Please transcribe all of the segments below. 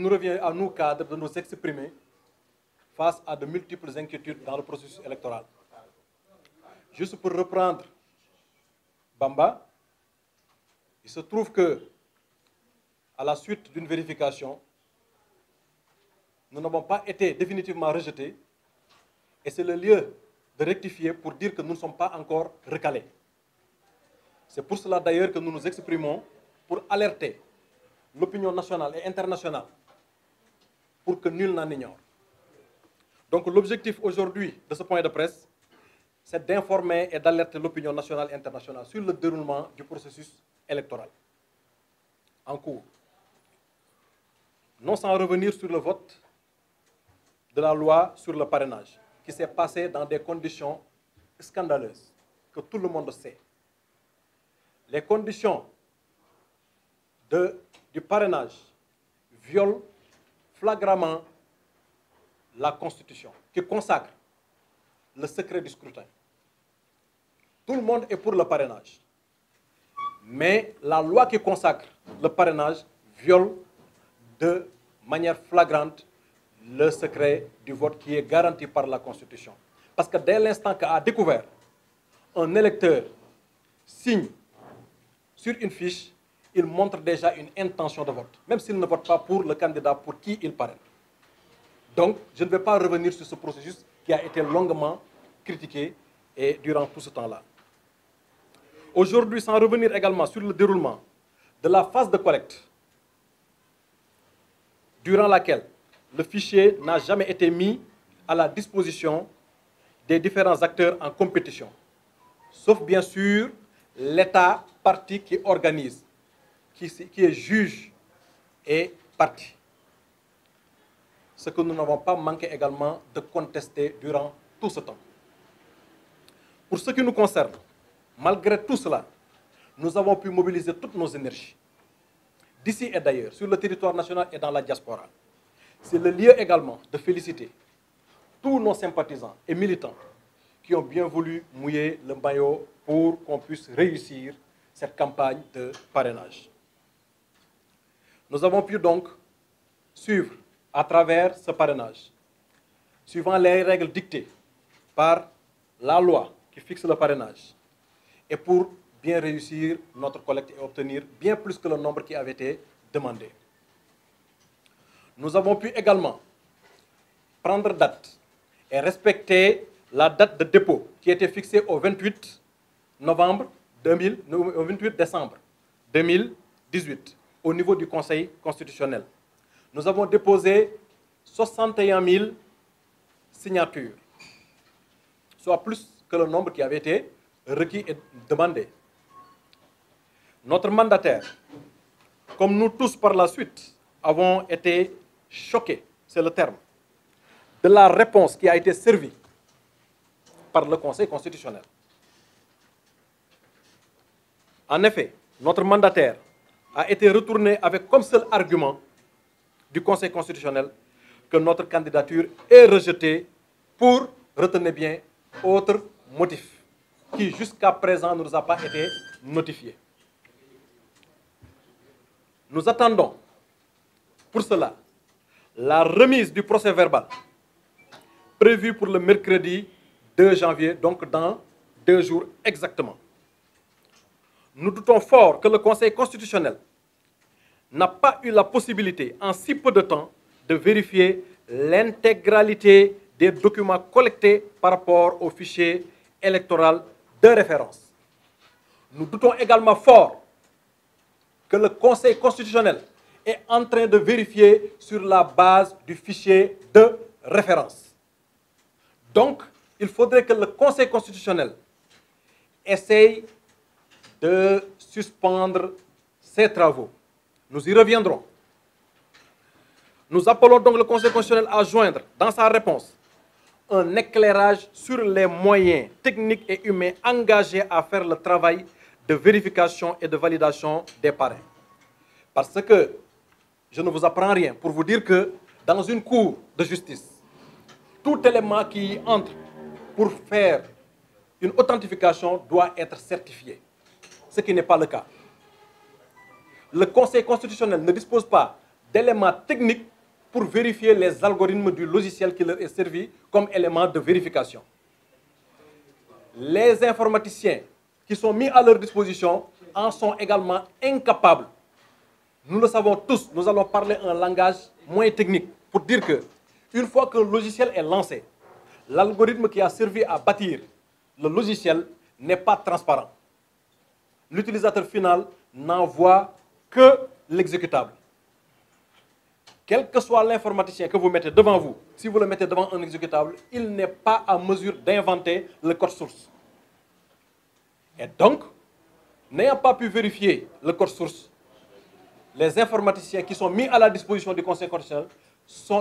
il nous revient à nous, cadres, de nous exprimer face à de multiples inquiétudes dans le processus électoral. Juste pour reprendre Bamba, il se trouve que, à la suite d'une vérification, nous n'avons pas été définitivement rejetés et c'est le lieu de rectifier pour dire que nous ne sommes pas encore recalés. C'est pour cela d'ailleurs que nous nous exprimons pour alerter l'opinion nationale et internationale pour que nul n'en ignore. Donc l'objectif aujourd'hui de ce point de presse, c'est d'informer et d'alerter l'opinion nationale et internationale sur le déroulement du processus électoral en cours. Non sans revenir sur le vote de la loi sur le parrainage, qui s'est passé dans des conditions scandaleuses, que tout le monde sait. Les conditions du parrainage violent flagramment la Constitution, qui consacre le secret du scrutin. Tout le monde est pour le parrainage. Mais la loi qui consacre le parrainage viole de manière flagrante le secret du vote qui est garanti par la Constitution. Parce que dès l'instant qu'a découvert un électeur signe sur une fiche, il montre déjà une intention de vote, même s'il ne vote pas pour le candidat pour qui il parraine. Donc, je ne vais pas revenir sur ce processus qui a été longuement critiqué et durant tout ce temps-là. Aujourd'hui, sans revenir également sur le déroulement de la phase de collecte, durant laquelle le fichier n'a jamais été mis à la disposition des différents acteurs en compétition, sauf bien sûr l'État partie qui organise, qui est juge et partie. Ce que nous n'avons pas manqué également de contester durant tout ce temps. Pour ce qui nous concerne, malgré tout cela, nous avons pu mobiliser toutes nos énergies, d'ici et d'ailleurs, sur le territoire national et dans la diaspora. C'est le lieu également de féliciter tous nos sympathisants et militants qui ont bien voulu mouiller le maillot pour qu'on puisse réussir cette campagne de parrainage. Nous avons pu donc suivre à travers ce parrainage, suivant les règles dictées par la loi qui fixe le parrainage, et pour bien réussir notre collecte et obtenir bien plus que le nombre qui avait été demandé. Nous avons pu également prendre date et respecter la date de dépôt qui était fixée au 28 décembre 2018 au niveau du Conseil constitutionnel. Nous avons déposé 61 000 signatures, soit plus que le nombre qui avait été requis et demandé. Notre mandataire, comme nous tous par la suite, avons été choqués, c'est le terme, de la réponse qui a été servie par le Conseil constitutionnel. En effet, notre mandataire a été retourné avec comme seul argument du Conseil constitutionnel que notre candidature est rejetée pour, retenez bien, autre motif qui jusqu'à présent ne nous a pas été notifié. Nous attendons pour cela la remise du procès-verbal prévu pour le mercredi 2 janvier, donc dans 2 jours exactement. Nous doutons fort que le Conseil constitutionnel n'a pas eu la possibilité, en si peu de temps, de vérifier l'intégralité des documents collectés par rapport au fichier électoral de référence. Nous doutons également fort que le Conseil constitutionnel est en train de vérifier sur la base du fichier de référence. Donc, il faudrait que le Conseil constitutionnel essaye de suspendre ses travaux. Nous y reviendrons. Nous appelons donc le Conseil constitutionnel à joindre, dans sa réponse, un éclairage sur les moyens techniques et humains engagés à faire le travail de vérification et de validation des parrains. Parce que je ne vous apprends rien pour vous dire que dans une cour de justice, tout élément qui entre pour faire une authentification doit être certifié, ce qui n'est pas le cas. Le Conseil constitutionnel ne dispose pas d'éléments techniques pour vérifier les algorithmes du logiciel qui leur est servi comme élément de vérification. Les informaticiens qui sont mis à leur disposition en sont également incapables. Nous le savons tous, nous allons parler un langage moins technique pour dire que, une fois qu'un logiciel est lancé, l'algorithme qui a servi à bâtir le logiciel n'est pas transparent. L'utilisateur final n'en voit que l'exécutable. Quel que soit l'informaticien que vous mettez devant vous, si vous le mettez devant un exécutable, il n'est pas à mesure d'inventer le code source. Et donc, n'ayant pas pu vérifier le code source, les informaticiens qui sont mis à la disposition du Conseil constitutionnel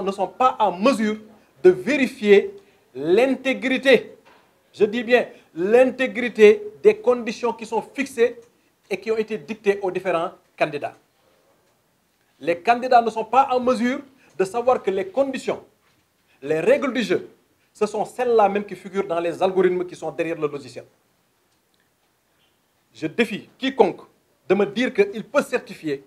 ne sont pas en mesure de vérifier l'intégrité, je dis bien l'intégrité des conditions qui sont fixées et qui ont été dictées aux différents candidats. Les candidats ne sont pas en mesure de savoir que les conditions, les règles du jeu, ce sont celles-là même qui figurent dans les algorithmes qui sont derrière le logiciel. Je défie quiconque de me dire qu'il peut certifier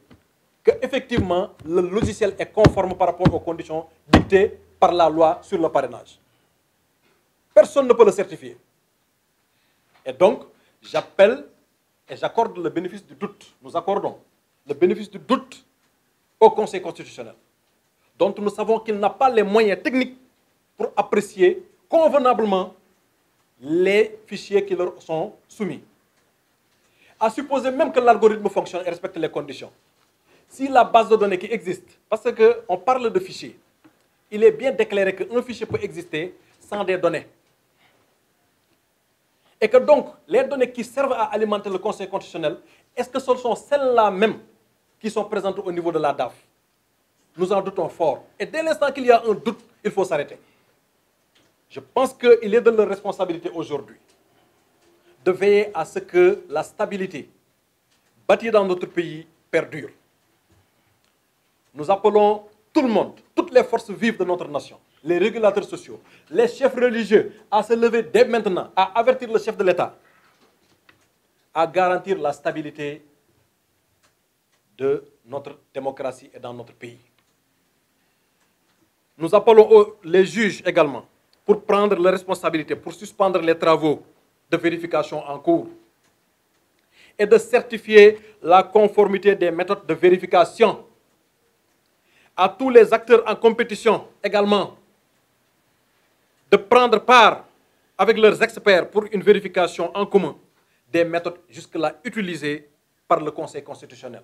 qu'effectivement le logiciel est conforme par rapport aux conditions dictées par la loi sur le parrainage. Personne ne peut le certifier. Et donc, j'appelle et j'accorde le bénéfice du doute. Nous accordons le bénéfice du doute au Conseil constitutionnel, dont nous savons qu'il n'a pas les moyens techniques pour apprécier convenablement les fichiers qui leur sont soumis. À supposer même que l'algorithme fonctionne et respecte les conditions. Si la base de données qui existe, parce qu'on parle de fichiers, il est bien déclaré qu'un fichier peut exister sans des données. Et que donc, les données qui servent à alimenter le Conseil constitutionnel, est-ce que ce sont celles-là même qui sont présentes au niveau de la DAF? Nous en doutons fort. Et dès l'instant qu'il y a un doute, il faut s'arrêter. Je pense qu'il est de leur responsabilité aujourd'hui de veiller à ce que la stabilité bâtie dans notre pays perdure. Nous appelons tout le monde, toutes les forces vives de notre nation, les régulateurs sociaux, les chefs religieux, à se lever dès maintenant, à avertir le chef de l'État, à garantir la stabilité de notre démocratie et dans notre pays. Nous appelons les juges également pour prendre leurs responsabilités, pour suspendre les travaux de vérification en cours et de certifier la conformité des méthodes de vérification. À tous les acteurs en compétition également de prendre part avec leurs experts pour une vérification en commun des méthodes jusque-là utilisées par le Conseil constitutionnel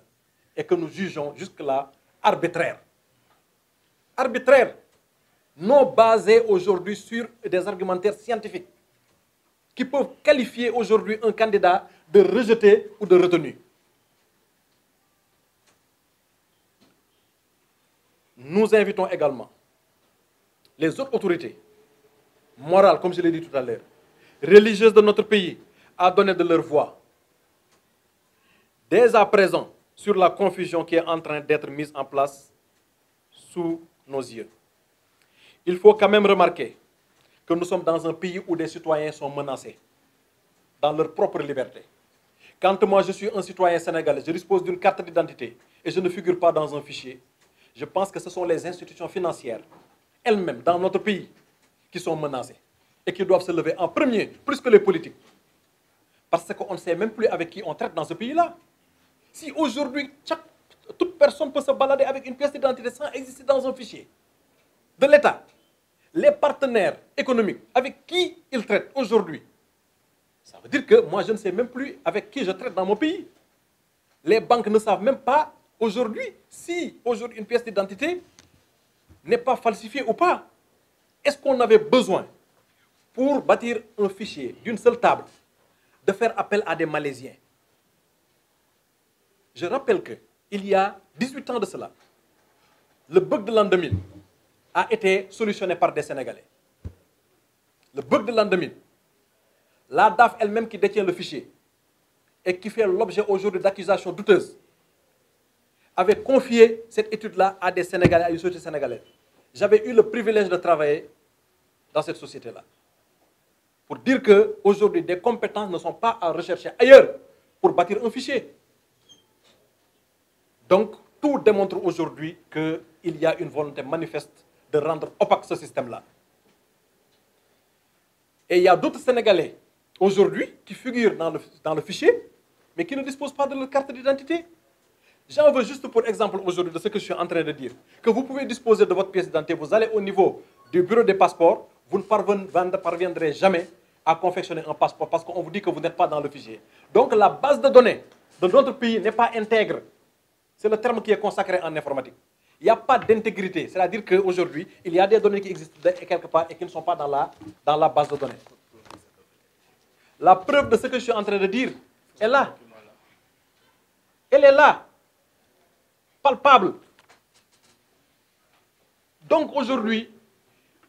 et que nous jugeons jusque-là arbitraires. Arbitraires, non basés aujourd'hui sur des argumentaires scientifiques qui peuvent qualifier aujourd'hui un candidat de rejeté ou de retenu. Nous invitons également les autres autorités morales, comme je l'ai dit tout à l'heure, religieuses de notre pays, à donner de leur voix. Dès à présent, sur la confusion qui est en train d'être mise en place sous nos yeux. Il faut quand même remarquer que nous sommes dans un pays où des citoyens sont menacés dans leur propre liberté. Quand moi je suis un citoyen sénégalais, je dispose d'une carte d'identité et je ne figure pas dans un fichier, je pense que ce sont les institutions financières elles-mêmes dans notre pays qui sont menacées et qui doivent se lever en premier, plus que les politiques. Parce qu'on ne sait même plus avec qui on traite dans ce pays-là. Si aujourd'hui, toute personne peut se balader avec une pièce d'identité sans exister dans un fichier de l'État, les partenaires économiques avec qui ils traitent aujourd'hui, ça veut dire que moi je ne sais même plus avec qui je traite dans mon pays. Les banques ne savent même pas aujourd'hui si aujourd'hui une pièce d'identité n'est pas falsifiée ou pas. Est-ce qu'on avait besoin, pour bâtir un fichier d'une seule table, de faire appel à des Malaisiens? Je rappelle qu'il y a 18 ans de cela, le bug de l'an 2000 a été solutionné par des Sénégalais. Le bug de l'an 2000, la DAF elle-même qui détient le fichier et qui fait l'objet aujourd'hui d'accusations douteuses, avait confié cette étude-là à des Sénégalais, à une société sénégalaise. J'avais eu le privilège de travailler dans cette société-là. Pour dire qu'aujourd'hui, des compétences ne sont pas à rechercher ailleurs pour bâtir un fichier. Donc, tout démontre aujourd'hui que il y a une volonté manifeste de rendre opaque ce système-là. Et il y a d'autres Sénégalais aujourd'hui qui figurent dans le fichier, mais qui ne disposent pas de leur carte d'identité. J'en veux juste pour exemple aujourd'hui de ce que je suis en train de dire, que vous pouvez disposer de votre pièce d'identité, vous allez au niveau du bureau des passeports, vous ne parviendrez jamais à confectionner un passeport parce qu'on vous dit que vous n'êtes pas dans le fichier. Donc la base de données de notre pays n'est pas intègre. C'est le terme qui est consacré en informatique. Il n'y a pas d'intégrité, c'est-à-dire qu'aujourd'hui, il y a des données qui existent quelque part et qui ne sont pas dans la base de données. La preuve de ce que je suis en train de dire est là. Elle est là, palpable. Donc aujourd'hui,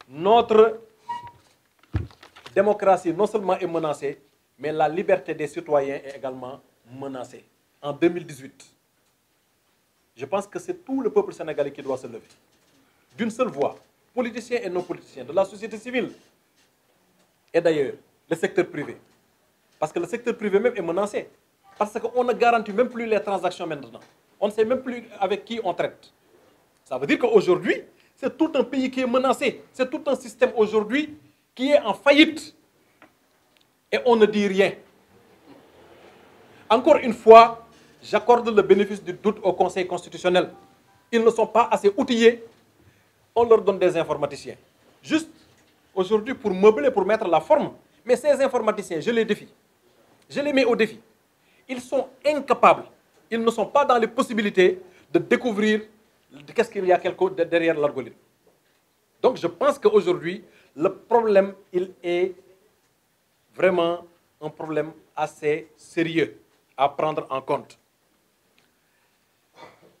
notre démocratie non seulement est menacée, mais la liberté des citoyens est également menacée. En 2018, je pense que c'est tout le peuple sénégalais qui doit se lever. D'une seule voix, politiciens et non politiciens, de la société civile et d'ailleurs le secteur privé. Parce que le secteur privé même est menacé. Parce qu'on ne garantit même plus les transactions maintenant. On ne sait même plus avec qui on traite. Ça veut dire qu'aujourd'hui, c'est tout un pays qui est menacé. C'est tout un système aujourd'hui qui est en faillite. Et on ne dit rien. Encore une fois, j'accorde le bénéfice du doute au Conseil constitutionnel. Ils ne sont pas assez outillés. On leur donne des informaticiens. Juste aujourd'hui pour meubler, pour mettre la forme. Mais ces informaticiens, je les défie. Je les mets au défi. Ils sont incapables. Ils ne sont pas dans les possibilités de découvrir qu'est-ce qu'il y a derrière l'algorithme. Donc je pense qu'aujourd'hui, le problème, il est vraiment un problème assez sérieux à prendre en compte.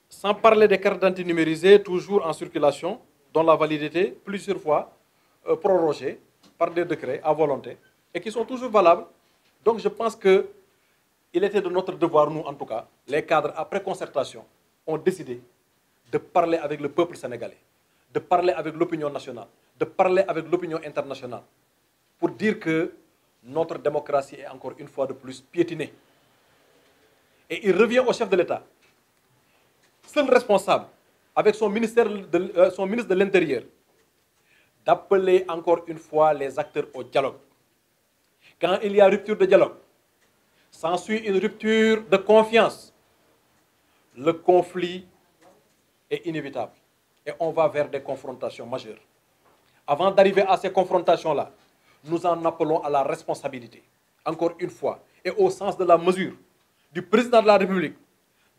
Sans parler des cartes d'identité numérisées, toujours en circulation, dont la validité, plusieurs fois prorogée par des décrets à volonté, et qui sont toujours valables. Donc je pense qu'il était de notre devoir, nous en tout cas, les cadres, après concertation, ont décidé de parler avec le peuple sénégalais, de parler avec l'opinion nationale, de parler avec l'opinion internationale, pour dire que notre démocratie est encore une fois de plus piétinée. Et il revient au chef de l'État, seul responsable, avec son ministre de l'Intérieur, d'appeler encore une fois les acteurs au dialogue. Quand il y a rupture de dialogue, s'ensuit une rupture de confiance. Le conflit est inévitable et on va vers des confrontations majeures. Avant d'arriver à ces confrontations-là, nous en appelons à la responsabilité, encore une fois, et au sens de la mesure du président de la République,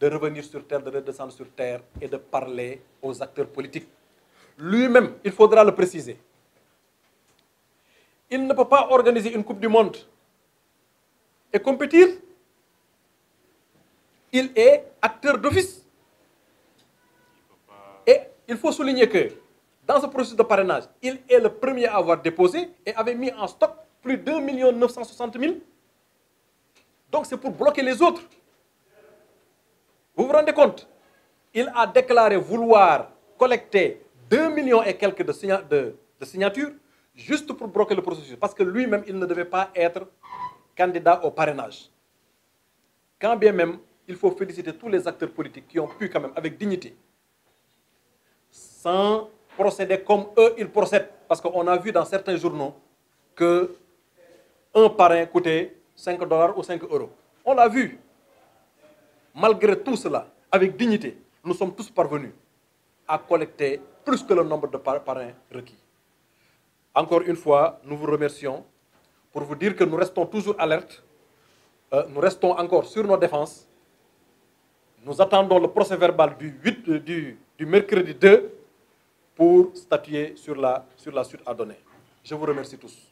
de revenir sur terre, de redescendre sur terre et de parler aux acteurs politiques. Lui-même, il faudra le préciser. Il ne peut pas organiser une Coupe du Monde et compétir. Il est acteur d'office. Et il faut souligner que dans ce processus de parrainage, il est le premier à avoir déposé et avait mis en stock plus de 2 960 000. Donc c'est pour bloquer les autres. Vous vous rendez compte? Il a déclaré vouloir collecter 2 millions et quelques de signatures juste pour bloquer le processus. Parce que lui-même, il ne devait pas être candidat au parrainage. Quand bien même, il faut féliciter tous les acteurs politiques qui ont pu quand même, avec dignité, sans procéder comme eux, ils procèdent. Parce qu'on a vu dans certains journaux qu'un parrain coûtait 5 $ ou 5 €. On l'a vu. Malgré tout cela, avec dignité, nous sommes tous parvenus à collecter plus que le nombre de parrains requis. Encore une fois, nous vous remercions pour vous dire que nous restons toujours alertes. Nous restons encore sur nos défenses. Nous attendons le procès verbal du mercredi 2 pour statuer sur la suite à donner. Je vous remercie tous.